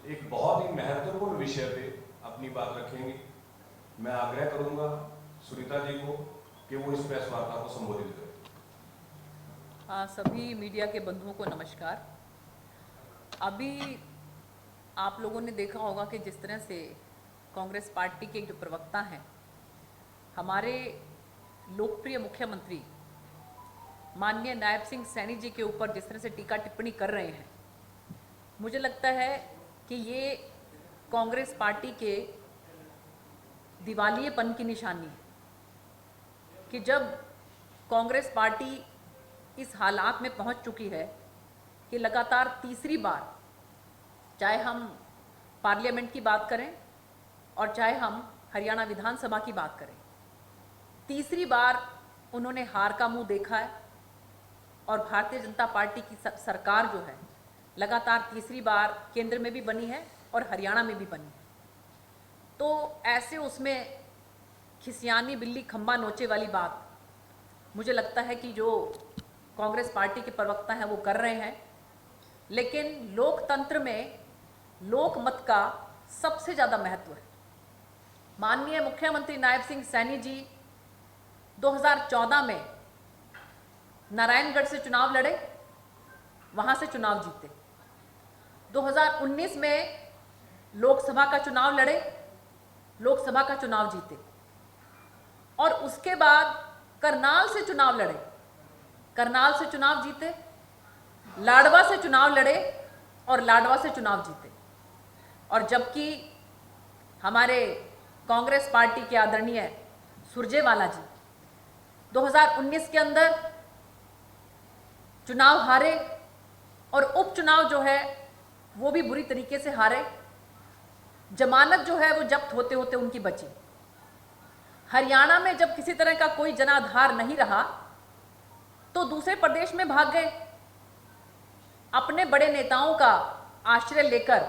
एक बहुत ही महत्वपूर्ण विषय पे अपनी बात रखेंगे। मैं आग्रह करूंगा सुनीता जी को कि वो इस प्रेस वार्ता को संबोधित करें। सभी मीडिया के बंधुओं को नमस्कार। अभी आप लोगों ने देखा होगा कि जिस तरह से कांग्रेस पार्टी के जो प्रवक्ता हैं, हमारे लोकप्रिय मुख्यमंत्री माननीय नायब सिंह सैनी जी के ऊपर जिस तरह से टीका टिप्पणी कर रहे हैं, मुझे लगता है कि ये कांग्रेस पार्टी के दिवालियेपन की निशानी है कि जब कांग्रेस पार्टी इस हालात में पहुंच चुकी है कि लगातार तीसरी बार, चाहे हम पार्लियामेंट की बात करें और चाहे हम हरियाणा विधानसभा की बात करें, तीसरी बार उन्होंने हार का मुंह देखा है। और भारतीय जनता पार्टी की सरकार जो है लगातार तीसरी बार केंद्र में भी बनी है और हरियाणा में भी बनी है। तो ऐसे उसमें खिसियानी बिल्ली खंबा नोचे वाली बात मुझे लगता है कि जो कांग्रेस पार्टी के प्रवक्ता हैं वो कर रहे हैं। लेकिन लोकतंत्र में लोकमत का सबसे ज़्यादा महत्व है। माननीय मुख्यमंत्री नायब सिंह सैनी जी 2014 में नारायणगढ़ से चुनाव लड़े, वहाँ से चुनाव जीते। 2019 में लोकसभा का चुनाव लड़े, लोकसभा का चुनाव जीते। और उसके बाद करनाल से चुनाव लड़े, करनाल से चुनाव जीते। लाडवा से चुनाव लड़े और लाडवा से चुनाव जीते। और जबकि हमारे कांग्रेस पार्टी के आदरणीय सुरजेवाला जी 2019 के अंदर चुनाव हारे और उपचुनाव जो है वो भी बुरी तरीके से हारे। जमानत जो है वो जब्त होते होते उनकी बची। हरियाणा में जब किसी तरह का कोई जनाधार नहीं रहा तो दूसरे प्रदेश में भाग गए, अपने बड़े नेताओं का आश्रय लेकर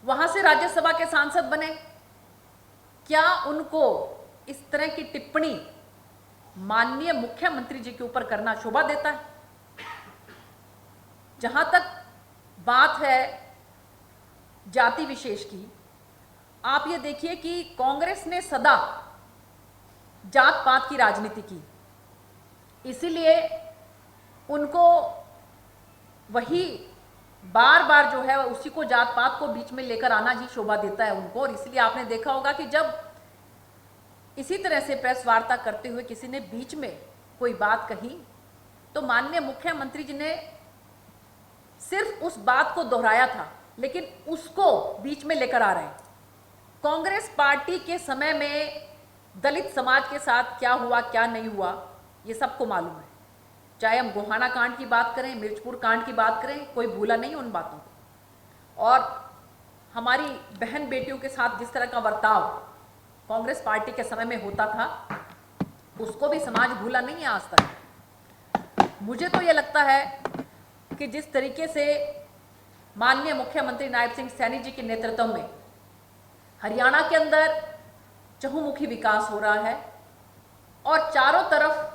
वहां से राज्यसभा के सांसद बने। क्या उनको इस तरह की टिप्पणी माननीय मुख्यमंत्री जी के ऊपर करना शोभा देता है? जहां तक बात है जाति विशेष की, आप ये देखिए कि कांग्रेस ने सदा जात पात की राजनीति की, इसीलिए उनको वही बार बार जो है उसी को जात पात को बीच में लेकर आना ही शोभा देता है उनको। और इसलिए आपने देखा होगा कि जब इसी तरह से प्रेस वार्ता करते हुए किसी ने बीच में कोई बात कही तो माननीय मुख्यमंत्री जी ने सिर्फ उस बात को दोहराया था, लेकिन उसको बीच में लेकर आ रहे हैं। कांग्रेस पार्टी के समय में दलित समाज के साथ क्या हुआ क्या नहीं हुआ ये सबको मालूम है। चाहे हम गोहाना कांड की बात करें, मिर्चपुर कांड की बात करें, कोई भूला नहीं उन बातों को। और हमारी बहन बेटियों के साथ जिस तरह का बर्ताव कांग्रेस पार्टी के समय में होता था उसको भी समाज भूला नहीं है आज तक। मुझे तो ये लगता है कि जिस तरीके से माननीय मुख्यमंत्री नायब सिंह सैनी जी के नेतृत्व में हरियाणा के अंदर चहुमुखी विकास हो रहा है और चारों तरफ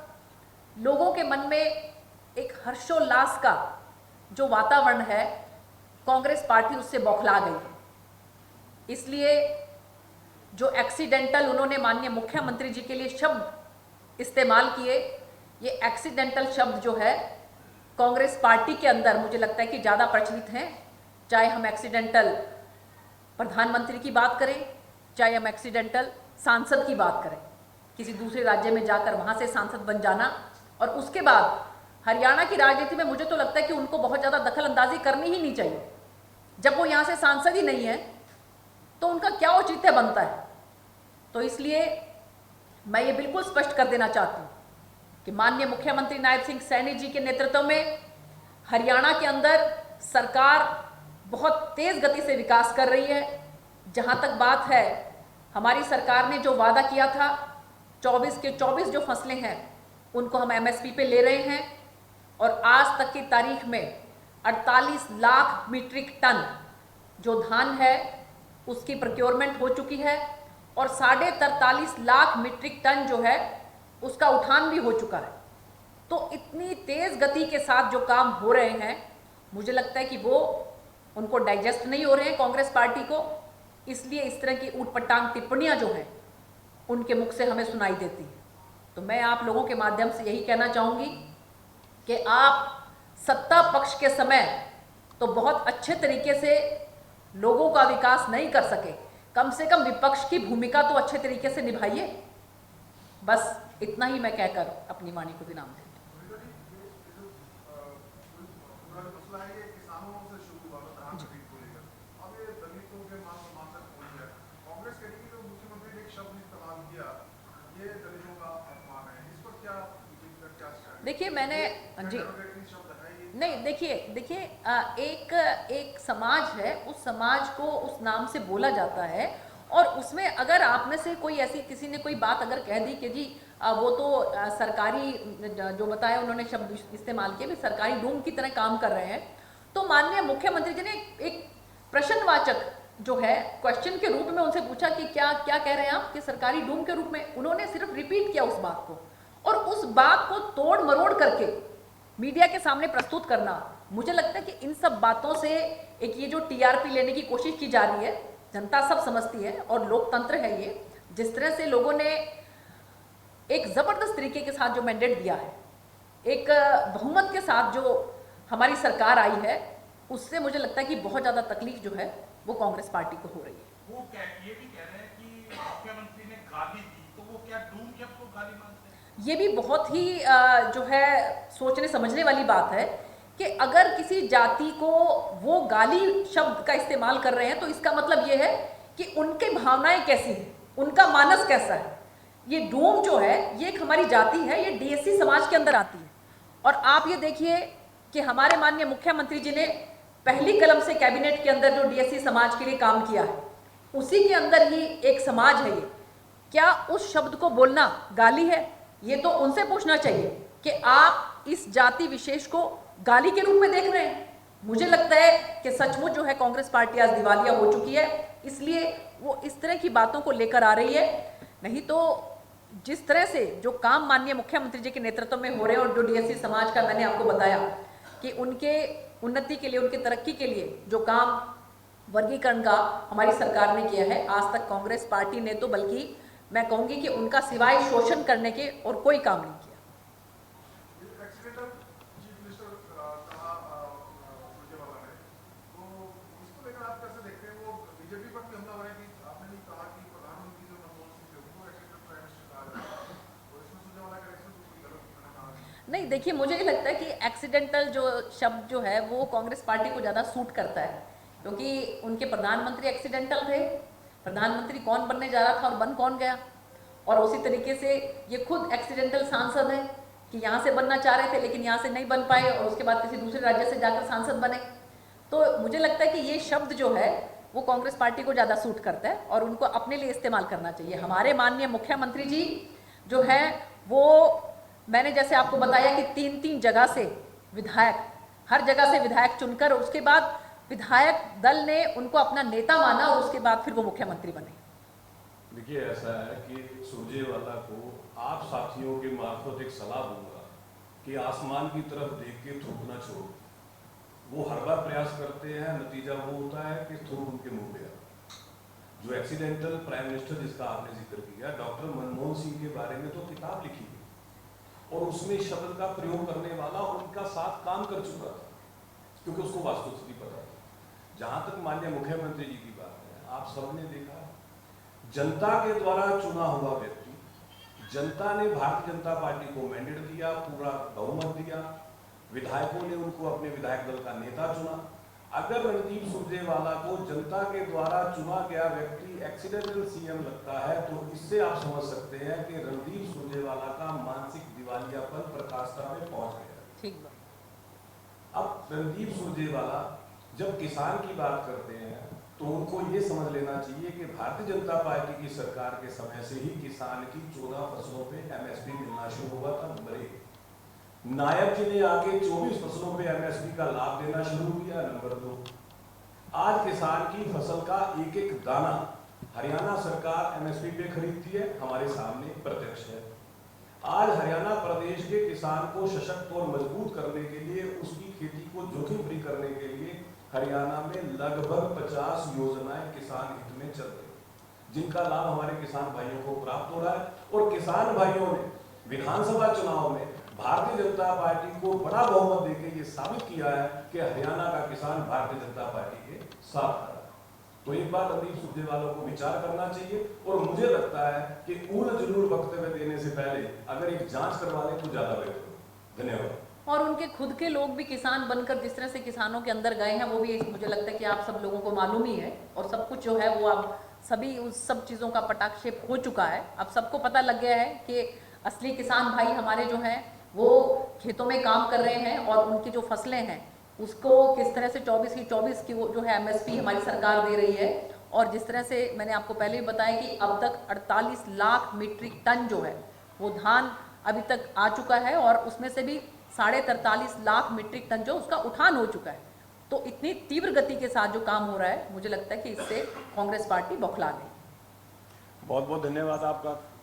लोगों के मन में एक हर्षोल्लास का जो वातावरण है, कांग्रेस पार्टी उससे बौखला गई है। इसलिए जो एक्सीडेंटल उन्होंने माननीय मुख्यमंत्री जी के लिए शब्द इस्तेमाल किए, ये एक्सीडेंटल शब्द जो है कांग्रेस पार्टी के अंदर मुझे लगता है कि ज़्यादा प्रचलित हैं। चाहे हम एक्सीडेंटल प्रधानमंत्री की बात करें, चाहे हम एक्सीडेंटल सांसद की बात करें, किसी दूसरे राज्य में जाकर वहाँ से सांसद बन जाना। और उसके बाद हरियाणा की राजनीति में मुझे तो लगता है कि उनको बहुत ज़्यादा दखल अंदाजी करनी ही नहीं चाहिए। जब वो यहाँ से सांसद ही नहीं है तो उनका क्या औचित्य बनता है? तो इसलिए मैं ये बिल्कुल स्पष्ट कर देना चाहती हूँ कि माननीय मुख्यमंत्री नायब सिंह सैनी जी के नेतृत्व में हरियाणा के अंदर सरकार बहुत तेज़ गति से विकास कर रही है। जहाँ तक बात है, हमारी सरकार ने जो वादा किया था 24 के 24 जो फसलें हैं उनको हम एमएसपी पे ले रहे हैं और आज तक की तारीख में 48 लाख मीट्रिक टन जो धान है उसकी प्रोक्योरमेंट हो चुकी है और 43.5 लाख मीट्रिक टन जो है उसका उठान भी हो चुका है। तो इतनी तेज़ गति के साथ जो काम हो रहे हैं, मुझे लगता है कि वो उनको डाइजेस्ट नहीं हो रहे हैं कांग्रेस पार्टी को, इसलिए इस तरह की ऊटपटांग टिप्पणियां जो हैं उनके मुख से हमें सुनाई देती हैं। तो मैं आप लोगों के माध्यम से यही कहना चाहूँगी कि आप सत्ता पक्ष के समय तो बहुत अच्छे तरीके से लोगों का विकास नहीं कर सके, कम से कम विपक्ष की भूमिका तो अच्छे तरीके से निभाइए। बस इतना ही मैं कहकर अपनी वाणी को विराम देती हूं। देखिए मैंने जी नहीं, देखिए एक समाज है, उस समाज को उस नाम से बोला जाता है, और उसमें अगर आप में से कोई ऐसी किसी ने कोई बात अगर कह दी कि जी वो तो सरकारी जो बताया उन्होंने शब्द इस्तेमाल किए भी सरकारी डूम की तरह काम कर रहे हैं, तो माननीय मुख्यमंत्री जी ने एक प्रश्नवाचक जो है क्वेश्चन के रूप में उनसे पूछा कि क्या क्या कह रहे हैं आप कि सरकारी डूम के रूप में। उन्होंने सिर्फ रिपीट किया उस बात को, और उस बात को तोड़ मरोड़ करके मीडिया के सामने प्रस्तुत करना, मुझे लगता है कि इन सब बातों से एक ये जो टीआरपी लेने की कोशिश की जा रही है, जनता सब समझती है और लोकतंत्र है ये, जिस तरह से लोगों ने एक जबरदस्त तरीके के साथ जो मैंडेट दिया है, एक बहुमत के साथ जो हमारी सरकार आई है, उससे मुझे लगता है कि बहुत ज्यादा तकलीफ जो है वो कांग्रेस पार्टी को हो रही है। वो ये भी कह रहे हैं कि मुख्यमंत्री ने गाली दी, तो वो क्या डूम जब को गाली मानते हैं? ये भी बहुत ही जो है सोचने समझने वाली बात है कि अगर किसी जाति को वो गाली शब्द का इस्तेमाल कर रहे हैं तो इसका मतलब ये है कि उनकी भावनाएं कैसी हैं, उनका मानस कैसा है। ये डोम जो है ये एक हमारी जाति है, ये डीएससी समाज के अंदर आती है। और आप ये देखिए कि हमारे माननीय मुख्यमंत्री जी ने पहली कलम से कैबिनेट के अंदर जो डीएससी समाज के लिए काम किया है, उसी के अंदर ही एक समाज है ये। क्या उस शब्द को बोलना गाली है? ये तो उनसे पूछना चाहिए कि आप इस जाति विशेष को गाली के रूप में देख रहे हैं। मुझे लगता है कि सचमुच जो है कांग्रेस पार्टी आज दिवालिया हो चुकी है, इसलिए वो इस तरह की बातों को लेकर आ रही है। नहीं तो जिस तरह से जो काम माननीय मुख्यमंत्री जी के नेतृत्व में हो रहे हैं, और जो डीएससी समाज का मैंने आपको बताया कि उनके उन्नति के लिए, उनकी तरक्की के लिए जो काम वर्गीकरण का हमारी सरकार ने किया है, आज तक कांग्रेस पार्टी ने तो बल्कि मैं कहूंगी कि उनका सिवाय शोषण करने के और कोई काम नहीं किया। नहीं देखिए, मुझे लगता है कि एक्सीडेंटल जो शब्द जो है वो कांग्रेस पार्टी को ज़्यादा सूट करता है, क्योंकि उनके प्रधानमंत्री एक्सीडेंटल थे। प्रधानमंत्री कौन बनने जा रहा था और बन कौन गया, और उसी तरीके से ये खुद एक्सीडेंटल सांसद हैं कि यहाँ से बनना चाह रहे थे लेकिन यहाँ से नहीं बन पाए और उसके बाद किसी दूसरे राज्य से जाकर सांसद बने। तो मुझे लगता है कि ये शब्द जो है वो कांग्रेस पार्टी को ज़्यादा सूट करता है और उनको अपने लिए इस्तेमाल करना चाहिए। हमारे माननीय मुख्यमंत्री जी जो है वो, मैंने जैसे आपको बताया कि 3-3 जगह से विधायक, हर जगह से विधायक चुनकर उसके बाद विधायक दल ने उनको अपना नेता माना और उसके बाद फिर वो मुख्यमंत्री बने। देखिए ऐसा है कि सुरजेवाला को आप साथियों के मार्फत एक सलाह दूंगा कि आसमान की तरफ देख के थूकना छोड़ो। वो हर बार प्रयास करते हैं, नतीजा वो होता है कि थूक उनके मुंह पे आता। जो एक्सीडेंटल प्राइम मिनिस्टर जिसका आपने जिक्र किया, डॉक्टर मनमोहन सिंह के बारे में तो किताब लिखी गई और उसमें शब्द का प्रयोग करने वाला उनका साथ काम कर चुका था, क्योंकि उसको वास्तुस्थिति पता था। जहां तक माननीय मुख्यमंत्री जी की बात है, आप सबने देखा जनता के द्वारा चुना हुआ व्यक्ति, जनता ने भारतीय जनता पार्टी को मैंडेट दिया, पूरा बहुमत दिया, विधायकों ने उनको अपने विधायक दल का नेता चुना। अगर रणदीप सुरजेवाला को जनता के द्वारा चुना गया व्यक्ति एक्सीडेंटल सीएम लगता है तो इससे आप समझ सकते हैं कि रणदीप सुरजेवाला का मानसिक दिवालियापन पराकाष्ठा में पहुंच गया। ठीक बात। अब रणदीप सुरजेवाला जब किसान की बात करते हैं तो उनको ये समझ लेना चाहिए कि भारतीय जनता पार्टी की सरकार के समय से ही किसान की 14 फसलों पे एमएसपी मिलना शुरू हुआ था। नंबर 1, नायब जी ने आके 24 फसलों पे एमएसपी का लाभ देना शुरू किया। नंबर 2, आज किसान की फसल का एक एक दाना हरियाणा सरकार एमएसपी पे खरीदती है, हमारे सामने प्रत्यक्ष है। आज हरियाणा प्रदेश के किसान को सशक्त और मजबूत करने के लिए, उसकी खेती को जोखिम फ्री करने के लिए हरियाणा में लगभग 50 योजनाएं किसान हित में चल रही हैं, जिनका लाभ हमारे किसान भाइयों को प्राप्त हो रहा है। और किसान भाइयों ने विधानसभा चुनाव में भारतीय जनता पार्टी को बड़ा बहुमत देकर ये साबित किया है कि हरियाणा का किसान भारतीय जनता पार्टी के साथ खड़ा है। तो एक बार रणदीप सुरजेवाला को विचार करना चाहिए, और मुझे लगता है कि उल जलूल वक्तव्य देने से पहले अगर एक जांच करवा लें तो ज्यादा बेहतर हो। धन्यवाद। और उनके खुद के लोग भी किसान बनकर जिस तरह से किसानों के अंदर गए हैं, वो भी मुझे लगता है कि आप सब लोगों को मालूम ही है, और सब कुछ जो है वो अब सभी उस सब चीज़ों का पटाक्षेप हो चुका है। अब सबको पता लग गया है कि असली किसान भाई हमारे जो हैं वो खेतों में काम कर रहे हैं, और उनकी जो फसलें हैं उसको किस तरह से 24 की वो जो है MSP हमारी सरकार दे रही है। और जिस तरह से मैंने आपको पहले भी बताया कि अब तक 48 लाख मीट्रिक टन जो है वो धान अभी तक आ चुका है, और उसमें से भी 43.5 लाख मीट्रिक टन जो उसका उठान हो चुका है। तो इतनी तीव्र गति के साथ जो काम हो रहा है, मुझे लगता है कि इससे कांग्रेस पार्टी बौखला गई। बहुत बहुत धन्यवाद आपका।